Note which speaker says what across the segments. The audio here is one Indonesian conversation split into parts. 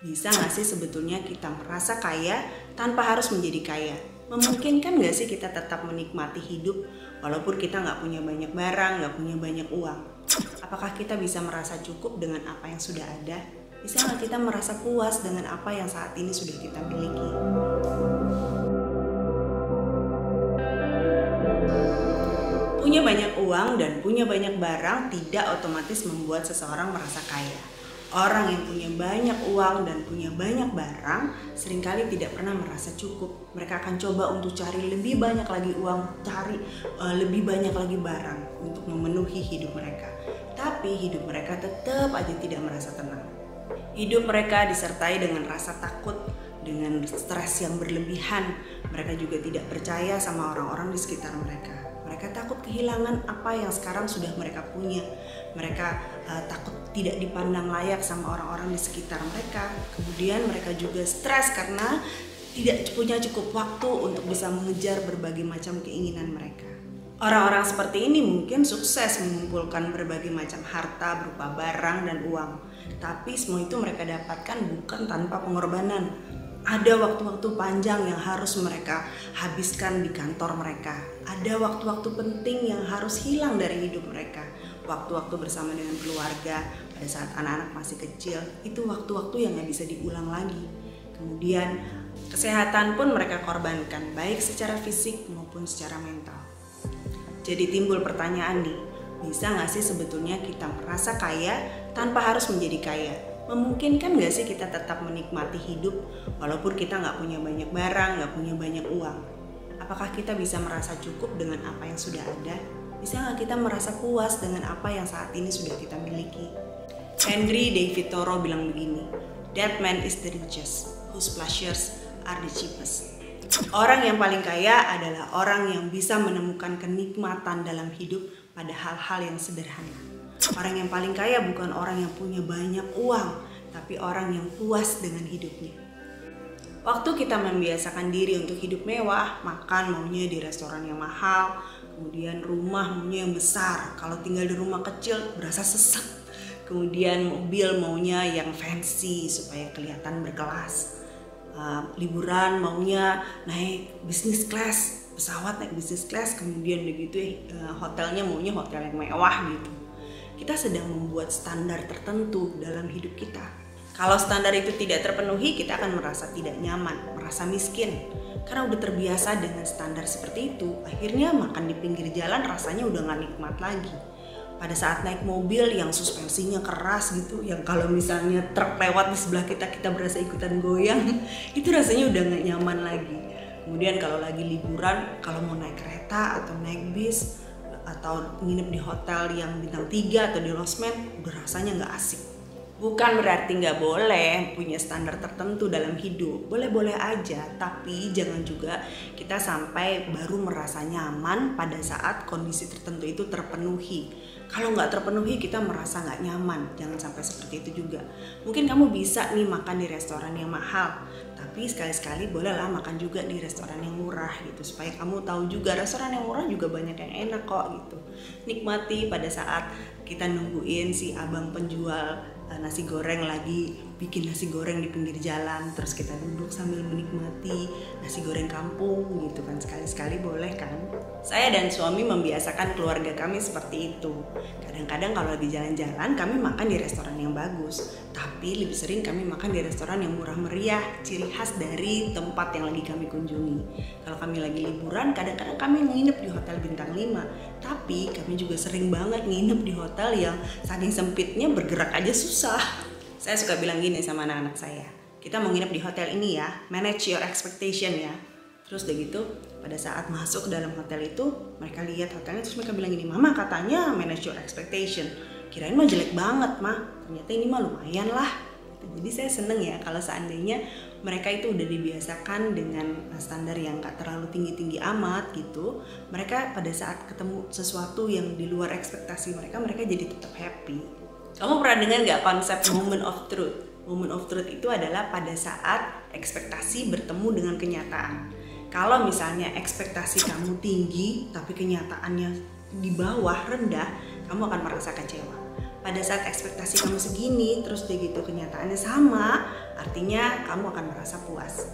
Speaker 1: Bisa nggak sih sebetulnya kita merasa kaya tanpa harus menjadi kaya? Memungkinkan nggak sih kita tetap menikmati hidup walaupun kita nggak punya banyak barang, nggak punya banyak uang? Apakah kita bisa merasa cukup dengan apa yang sudah ada? Bisa nggak kita merasa puas dengan apa yang saat ini sudah kita miliki? Punya banyak uang dan punya banyak barang tidak otomatis membuat seseorang merasa kaya. Orang yang punya banyak uang dan punya banyak barang seringkali tidak pernah merasa cukup. Mereka akan coba untuk cari lebih banyak lagi uang, cari lebih banyak lagi barang untuk memenuhi hidup mereka. Tapi hidup mereka tetap aja tidak merasa tenang. Hidup mereka disertai dengan rasa takut, dengan stres yang berlebihan. Mereka juga tidak percaya sama orang-orang di sekitar mereka. Mereka takut kehilangan apa yang sekarang sudah mereka punya. Mereka takut tidak dipandang layak sama orang-orang di sekitar mereka. Kemudian mereka juga stres karena tidak punya cukup waktu untuk bisa mengejar berbagai macam keinginan mereka. Orang-orang seperti ini mungkin sukses mengumpulkan berbagai macam harta berupa barang dan uang. Tapi semua itu mereka dapatkan bukan tanpa pengorbanan. Ada waktu-waktu panjang yang harus mereka habiskan di kantor mereka. Ada waktu-waktu penting yang harus hilang dari hidup mereka. Waktu-waktu bersama dengan keluarga pada saat anak-anak masih kecil, itu waktu-waktu yang gak bisa diulang lagi. Kemudian kesehatan pun mereka korbankan, baik secara fisik maupun secara mental. Jadi timbul pertanyaan nih, bisa gak sih sebetulnya kita merasa kaya tanpa harus menjadi kaya? Memungkinkan gak sih kita tetap menikmati hidup walaupun kita gak punya banyak barang, gak punya banyak uang? Apakah kita bisa merasa cukup dengan apa yang sudah ada? Bisa gak kita merasa puas dengan apa yang saat ini sudah kita miliki? Henry David Thoreau bilang begini, "That man is the richest, whose pleasures are the cheapest." Orang yang paling kaya adalah orang yang bisa menemukan kenikmatan dalam hidup pada hal-hal yang sederhana. Orang yang paling kaya bukan orang yang punya banyak uang, tapi orang yang puas dengan hidupnya. Waktu kita membiasakan diri untuk hidup mewah, makan maunya di restoran yang mahal, kemudian rumah maunya yang besar. Kalau tinggal di rumah kecil berasa sesek. Kemudian mobil maunya yang fancy supaya kelihatan berkelas. Liburan maunya naik business class, pesawat naik business class, kemudian begitu hotelnya maunya hotel yang mewah gitu. Kita sedang membuat standar tertentu dalam hidup kita. Kalau standar itu tidak terpenuhi, kita akan merasa tidak nyaman, merasa miskin. Karena udah terbiasa dengan standar seperti itu, akhirnya makan di pinggir jalan rasanya udah gak nikmat lagi. Pada saat naik mobil yang suspensinya keras gitu, yang kalau misalnya truk lewat di sebelah kita, kita berasa ikutan goyang, itu rasanya udah gak nyaman lagi. Kemudian kalau lagi liburan, kalau mau naik kereta atau naik bis, atau nginep di hotel yang bintang 3 atau di losmen, udah rasanya gak asik. Bukan berarti gak boleh punya standar tertentu dalam hidup, boleh-boleh aja, tapi jangan juga kita sampai baru merasa nyaman pada saat kondisi tertentu itu terpenuhi. Kalau nggak terpenuhi kita merasa nggak nyaman, jangan sampai seperti itu juga. Mungkin kamu bisa nih makan di restoran yang mahal, tapi sekali-sekali bolehlah makan juga di restoran yang murah gitu, supaya kamu tahu juga restoran yang murah juga banyak yang enak kok gitu. Nikmati pada saat kita nungguin si abang penjual nasi goreng lagi bikin nasi goreng di pinggir jalan, terus kita duduk sambil menikmati nasi goreng kampung gitu kan, sekali-sekali boleh kan. Saya dan suami membiasakan keluarga kami seperti itu. Kadang-kadang kalau lagi jalan-jalan kami makan di restoran yang bagus, tapi lebih sering kami makan di restoran yang murah meriah, ciri khas dari tempat yang lagi kami kunjungi. Kalau kami lagi liburan, kadang-kadang kami nginep di hotel bintang 5, tapi kami juga sering banget nginep di hotel yang saking sempitnya bergerak aja susah. Saya suka bilang gini sama anak-anak saya, kita mau nginep di hotel ini ya, manage your expectation ya. Terus udah gitu, pada saat masuk ke dalam hotel itu, mereka lihat hotelnya, terus mereka bilang gini, "Mama katanya manage your expectation, kirain mah jelek banget mah, ternyata ini mah lumayan lah." Jadi saya seneng ya kalau seandainya mereka itu udah dibiasakan dengan standar yang gak terlalu tinggi-tinggi amat gitu. Mereka pada saat ketemu sesuatu yang di luar ekspektasi mereka jadi tetap happy. Kamu pernah dengar gak konsep moment of truth? Moment of truth itu adalah pada saat ekspektasi bertemu dengan kenyataan. Kalau misalnya ekspektasi kamu tinggi tapi kenyataannya di bawah rendah, kamu akan merasa kecewa. Pada saat ekspektasi kamu segini, terus udah gitu kenyataannya sama, artinya kamu akan merasa puas.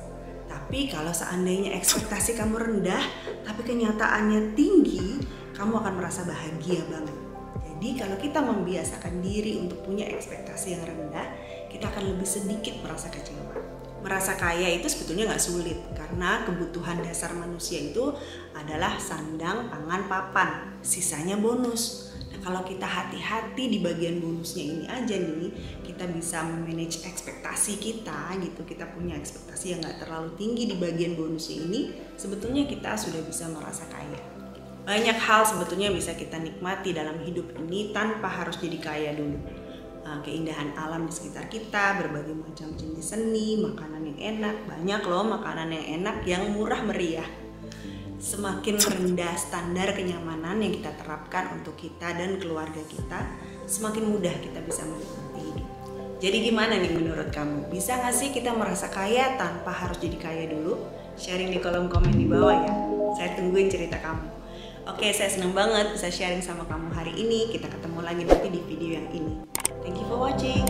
Speaker 1: Tapi kalau seandainya ekspektasi kamu rendah, tapi kenyataannya tinggi, kamu akan merasa bahagia banget. Jadi kalau kita membiasakan diri untuk punya ekspektasi yang rendah, kita akan lebih sedikit merasa kecewa. Merasa kaya itu sebetulnya nggak sulit, karena kebutuhan dasar manusia itu adalah sandang, pangan, papan, sisanya bonus. Nah, kalau kita hati-hati di bagian bonusnya ini aja nih, kita bisa memanage ekspektasi kita gitu. Kita punya ekspektasi yang nggak terlalu tinggi di bagian bonusnya ini, sebetulnya kita sudah bisa merasa kaya. Banyak hal sebetulnya bisa kita nikmati dalam hidup ini tanpa harus jadi kaya dulu. Keindahan alam di sekitar kita, berbagai macam jenis seni, makanan yang enak, banyak loh makanan yang enak yang murah meriah. Semakin rendah standar kenyamanan yang kita terapkan untuk kita dan keluarga kita, semakin mudah kita bisa menikmati hidup. Jadi gimana nih menurut kamu? Bisa gak sih kita merasa kaya tanpa harus jadi kaya dulu? Sharing di kolom komen di bawah ya. Saya tungguin cerita kamu. Oke, saya senang banget bisa sharing sama kamu hari ini. Kita ketemu lagi nanti di video yang ini. Thank you for watching.